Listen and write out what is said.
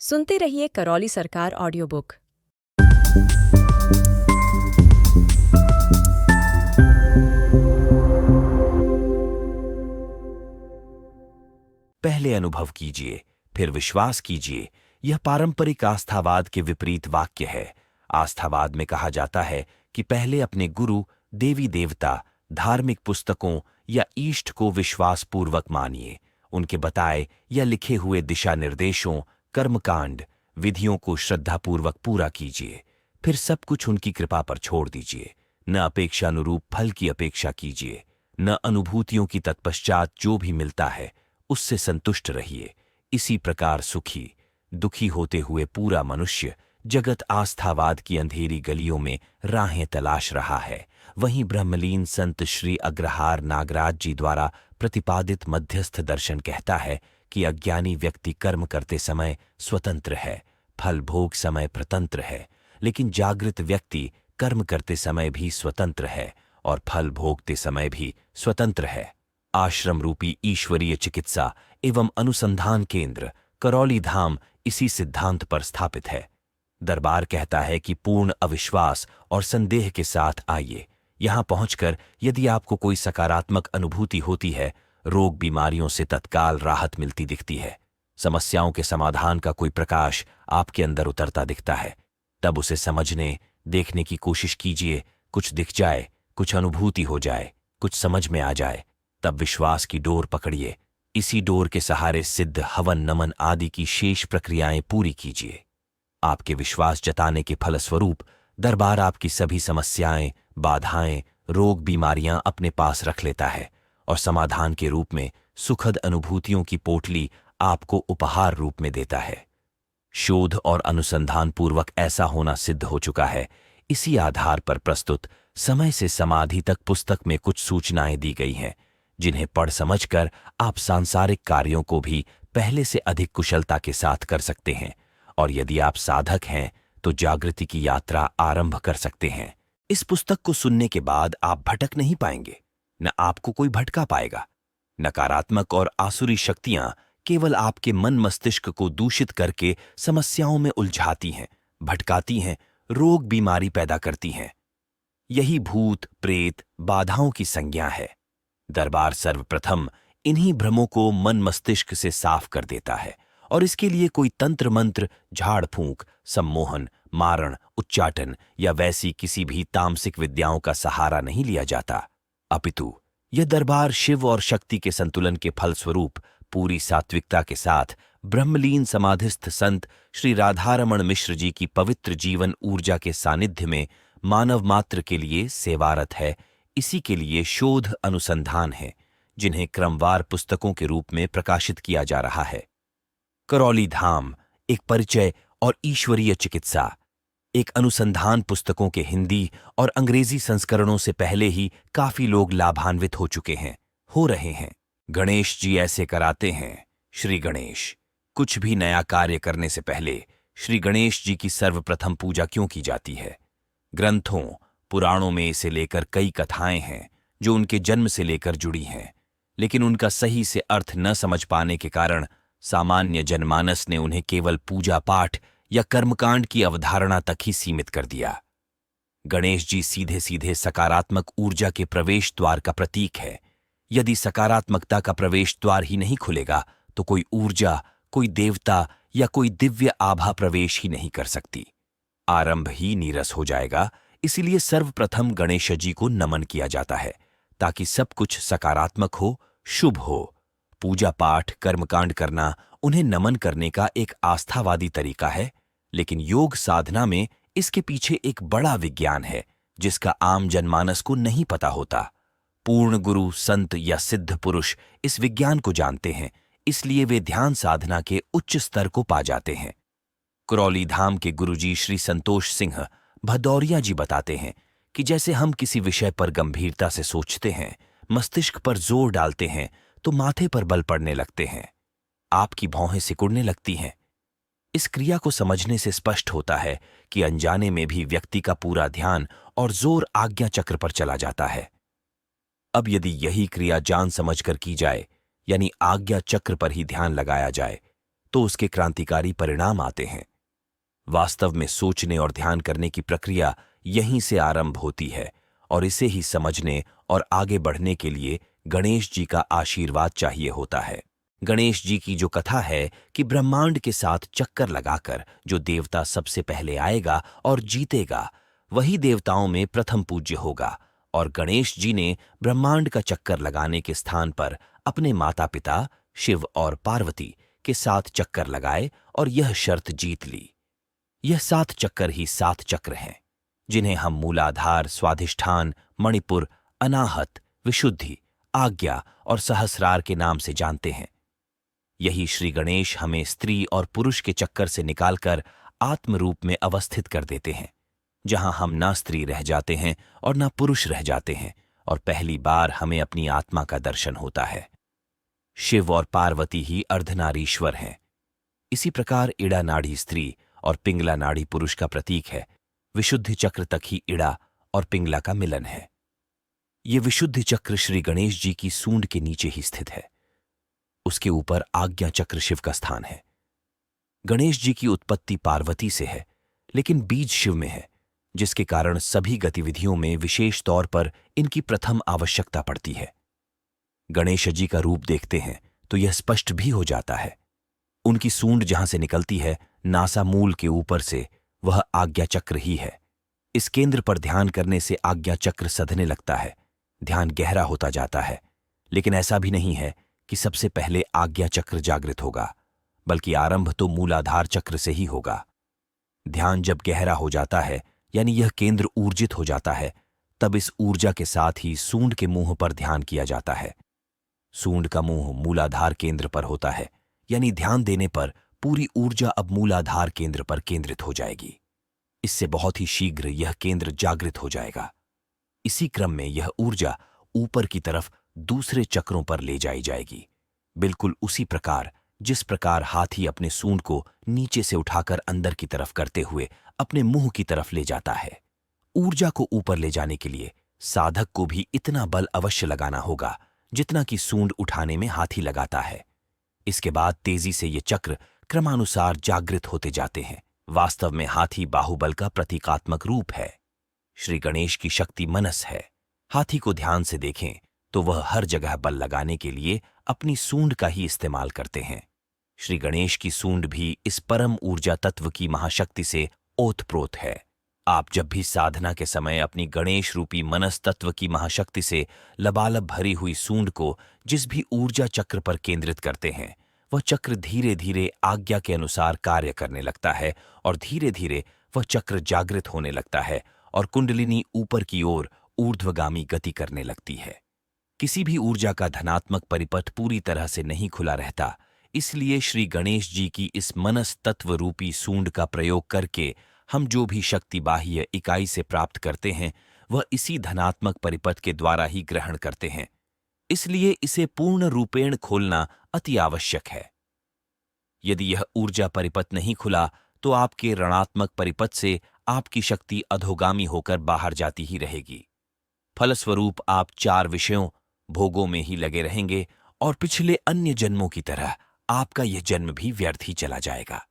सुनते रहिए करौली सरकार ऑडियो बुक। पहले अनुभव कीजिए, फिर विश्वास कीजिए। यह पारंपरिक आस्थावाद के विपरीत वाक्य है। आस्थावाद में कहा जाता है कि पहले अपने गुरु, देवी देवता, धार्मिक पुस्तकों या ईष्ट को विश्वासपूर्वक मानिए। उनके बताए या लिखे हुए दिशा निर्देशों, कर्मकांड, विधियों को श्रद्धापूर्वक पूरा कीजिए। फिर सब कुछ उनकी कृपा पर छोड़ दीजिए। न अपेक्षानुरूप फल की अपेक्षा कीजिए, न अनुभूतियों की तत्पश्चात जो भी मिलता है उससे संतुष्ट रहिए। इसी प्रकार सुखी दुखी होते हुए पूरा मनुष्य जगत आस्थावाद की अंधेरी गलियों में राहें तलाश रहा है। वहीं ब्रह्मलीन संत श्री अग्रहार नागराज जी द्वारा प्रतिपादित मध्यस्थ दर्शन कहता है कि अज्ञानी व्यक्ति कर्म करते समय स्वतंत्र है, फल भोग समय प्रतंत्र है, लेकिन जागृत व्यक्ति कर्म करते समय भी स्वतंत्र है और फल भोगते समय भी स्वतंत्र है। आश्रम रूपी ईश्वरीय चिकित्सा एवं अनुसंधान केंद्र करौली धाम इसी सिद्धांत पर स्थापित है। दरबार कहता है कि पूर्ण अविश्वास और संदेह के साथ आइए। यहां पहुंचकर यदि आपको कोई सकारात्मक अनुभूति होती है, रोग बीमारियों से तत्काल राहत मिलती दिखती है, समस्याओं के समाधान का कोई प्रकाश आपके अंदर उतरता दिखता है, तब उसे समझने देखने की कोशिश कीजिए। कुछ दिख जाए, कुछ अनुभूति हो जाए, कुछ समझ में आ जाए, तब विश्वास की डोर पकड़िए। इसी डोर के सहारे सिद्ध, हवन, नमन आदि की शेष प्रक्रियाएं पूरी कीजिए। आपके विश्वास जताने के फलस्वरूप दरबार आपकी सभी समस्याएं, बाधाएं, रोग बीमारियां अपने पास रख लेता है और समाधान के रूप में सुखद अनुभूतियों की पोटली आपको उपहार रूप में देता है। शोध और अनुसंधान पूर्वक ऐसा होना सिद्ध हो चुका है। इसी आधार पर प्रस्तुत समय से समाधि तक पुस्तक में कुछ सूचनाएं दी गई हैं, जिन्हें पढ़ समझकर आप सांसारिक कार्यों को भी पहले से अधिक कुशलता के साथ कर सकते हैं और यदि आप साधक हैं तो जागृति की यात्रा आरंभ कर सकते हैं। इस पुस्तक को सुनने के बाद आप भटक नहीं पाएंगे, न आपको कोई भटका पाएगा। नकारात्मक और आसुरी शक्तियां केवल आपके मन मस्तिष्क को दूषित करके समस्याओं में उलझाती हैं, भटकाती हैं, रोग बीमारी पैदा करती हैं। यही भूत प्रेत बाधाओं की संज्ञा है। दरबार सर्वप्रथम इन्हीं भ्रमों को मन मस्तिष्क से साफ कर देता है और इसके लिए कोई तंत्र मंत्र, झाड़ फूंक, सम्मोहन, मारण, उच्चाटन या वैसी किसी भी तामसिक विद्याओं का सहारा नहीं लिया जाता, अपितु यह दरबार शिव और शक्ति के संतुलन के फलस्वरूप पूरी सात्विकता के साथ ब्रह्मलीन समाधिस्थ संत श्री राधारमण मिश्र जी की पवित्र जीवन ऊर्जा के सानिध्य में मानव मात्र के लिए सेवारत है। इसी के लिए शोध अनुसंधान है, जिन्हें क्रमवार पुस्तकों के रूप में प्रकाशित किया जा रहा है। करौली धाम एक परिचय और ईश्वरीय चिकित्सा। एक अनुसंधान पुस्तकों के हिंदी और अंग्रेजी संस्करणों से पहले ही काफी लोग लाभान्वित हो चुके हैं, हो रहे हैं। गणेश जी ऐसे कराते हैं। श्री गणेश। कुछ भी नया कार्य करने से पहले श्री गणेश जी की सर्वप्रथम पूजा क्यों की जाती है? ग्रंथों, पुराणों में इसे लेकर कई कथाएं हैं जो उनके जन्म से लेकर जुड़ी हैं, लेकिन उनका सही से अर्थ न समझ पाने के कारण सामान्य जनमानस ने उन्हें केवल पूजा पाठ या कर्मकांड की अवधारणा तक ही सीमित कर दिया। गणेश जी सीधे सीधे सकारात्मक ऊर्जा के प्रवेश द्वार का प्रतीक है। यदि सकारात्मकता का प्रवेश द्वार ही नहीं खुलेगा तो कोई ऊर्जा, कोई देवता या कोई दिव्य आभा प्रवेश ही नहीं कर सकती। आरंभ ही नीरस हो जाएगा। इसीलिए सर्वप्रथम गणेश जी को नमन किया जाता है ताकि सब कुछ सकारात्मक हो, शुभ हो। पूजा पाठ, कर्मकांड करना उन्हें नमन करने का एक आस्थावादी तरीका है, लेकिन योग साधना में इसके पीछे एक बड़ा विज्ञान है जिसका आम जनमानस को नहीं पता होता। पूर्ण गुरु, संत या सिद्ध पुरुष इस विज्ञान को जानते हैं, इसलिए वे ध्यान साधना के उच्च स्तर को पा जाते हैं। करौली धाम के गुरुजी श्री संतोष सिंह भदौरिया जी बताते हैं कि जैसे हम किसी विषय पर गंभीरता से सोचते हैं, मस्तिष्क पर जोर डालते हैं तो माथे पर बल पड़ने लगते हैं, आपकी भौहें सिकुड़ने लगती हैं। इस क्रिया को समझने से स्पष्ट होता है कि अनजाने में भी व्यक्ति का पूरा ध्यान और जोर आज्ञा चक्र पर चला जाता है। अब यदि यही क्रिया जान समझकर की जाए, यानी आज्ञा चक्र पर ही ध्यान लगाया जाए, तो उसके क्रांतिकारी परिणाम आते हैं। वास्तव में सोचने और ध्यान करने की प्रक्रिया यहीं से आरंभ होती है और इसे ही समझने और आगे बढ़ने के लिए गणेश जी का आशीर्वाद चाहिए होता है। गणेश जी की जो कथा है कि ब्रह्मांड के साथ चक्कर लगाकर जो देवता सबसे पहले आएगा और जीतेगा, वही देवताओं में प्रथम पूज्य होगा, और गणेश जी ने ब्रह्मांड का चक्कर लगाने के स्थान पर अपने माता पिता शिव और पार्वती के साथ चक्कर लगाए और यह शर्त जीत ली। यह 7 चक्कर ही 7 चक्र हैं, जिन्हें हम मूलाधार, स्वाधिष्ठान, मणिपुर, अनाहत, विशुद्धि, आज्ञा और सहस्रार के नाम से जानते हैं। यही श्री गणेश हमें स्त्री और पुरुष के चक्कर से निकालकर आत्म रूप में अवस्थित कर देते हैं, जहां हम ना स्त्री रह जाते हैं और ना पुरुष रह जाते हैं, और पहली बार हमें अपनी आत्मा का दर्शन होता है। शिव और पार्वती ही अर्धनारीश्वर हैं। इसी प्रकार इड़ा नाड़ी स्त्री और पिंगला नाड़ी पुरुष का प्रतीक है। विशुद्धि चक्र तक ही इड़ा और पिंगला का मिलन है। ये विशुद्धि चक्र श्री गणेश जी की सूंड के नीचे ही स्थित है। उसके ऊपर आज्ञा चक्र शिव का स्थान है। गणेश जी की उत्पत्ति पार्वती से है, लेकिन बीज शिव में है, जिसके कारण सभी गतिविधियों में विशेष तौर पर इनकी प्रथम आवश्यकता पड़ती है। गणेश जी का रूप देखते हैं तो यह स्पष्ट भी हो जाता है। उनकी सूंड जहां से निकलती है, नासा मूल के ऊपर से, वह आज्ञा चक्र ही है। इस केंद्र पर ध्यान करने से आज्ञा चक्र सधने लगता है, ध्यान गहरा होता जाता है। लेकिन ऐसा भी नहीं है कि सबसे पहले आज्ञा चक्र जागृत होगा, बल्कि आरंभ तो मूलाधार चक्र से ही होगा। ध्यान जब गहरा हो जाता है, यानी यह केंद्र ऊर्जित हो जाता है, तब इस ऊर्जा के साथ ही सूंड के मुंह पर ध्यान किया जाता है। सूंड का मुंह मूलाधार केंद्र पर होता है, यानी ध्यान देने पर पूरी ऊर्जा अब मूलाधार केंद्र पर केंद्रित हो जाएगी। इससे बहुत ही शीघ्र यह केंद्र जागृत हो जाएगा। इसी क्रम में यह ऊर्जा ऊपर की तरफ दूसरे चक्रों पर ले जाई जाएगी, बिल्कुल उसी प्रकार जिस प्रकार हाथी अपने सूंड को नीचे से उठाकर अंदर की तरफ करते हुए अपने मुंह की तरफ ले जाता है। ऊर्जा को ऊपर ले जाने के लिए साधक को भी इतना बल अवश्य लगाना होगा जितना कि सूंड उठाने में हाथी लगाता है। इसके बाद तेजी से ये चक्र क्रमानुसार जागृत होते जाते हैं। वास्तव में हाथी बाहुबल का प्रतीकात्मक रूप है। श्री गणेश की शक्ति मनस है। हाथी को ध्यान से देखें तो वह हर जगह बल लगाने के लिए अपनी सूंड का ही इस्तेमाल करते हैं। श्री गणेश की सूंड भी इस परम ऊर्जा तत्व की महाशक्ति से ओतप्रोत है। आप जब भी साधना के समय अपनी गणेश रूपी मनस तत्व की महाशक्ति से लबालब भरी हुई सूंड को जिस भी ऊर्जा चक्र पर केंद्रित करते हैं, वह चक्र धीरे धीरे आज्ञा के अनुसार कार्य करने लगता है और धीरे धीरे वह चक्र जागृत होने लगता है और कुंडलिनी ऊपर की ओर ऊर्ध्वगामी गति करने लगती है। किसी भी ऊर्जा का धनात्मक परिपथ पूरी तरह से नहीं खुला रहता, इसलिए श्री गणेश जी की इस मनस तत्व रूपी सूंड का प्रयोग करके हम जो भी शक्ति बाह्य इकाई से प्राप्त करते हैं, वह इसी धनात्मक परिपथ के द्वारा ही ग्रहण करते हैं। इसलिए इसे पूर्ण रूपेण खोलना अति आवश्यक है। यदि यह ऊर्जा परिपथ नहीं खुला तो आपके ऋणात्मक परिपथ से आपकी शक्ति अधोगामी होकर बाहर जाती ही रहेगी। फलस्वरूप आप 4 विषयों भोगों में ही लगे रहेंगे और पिछले अन्य जन्मों की तरह आपका यह जन्म भी व्यर्थ ही चला जाएगा।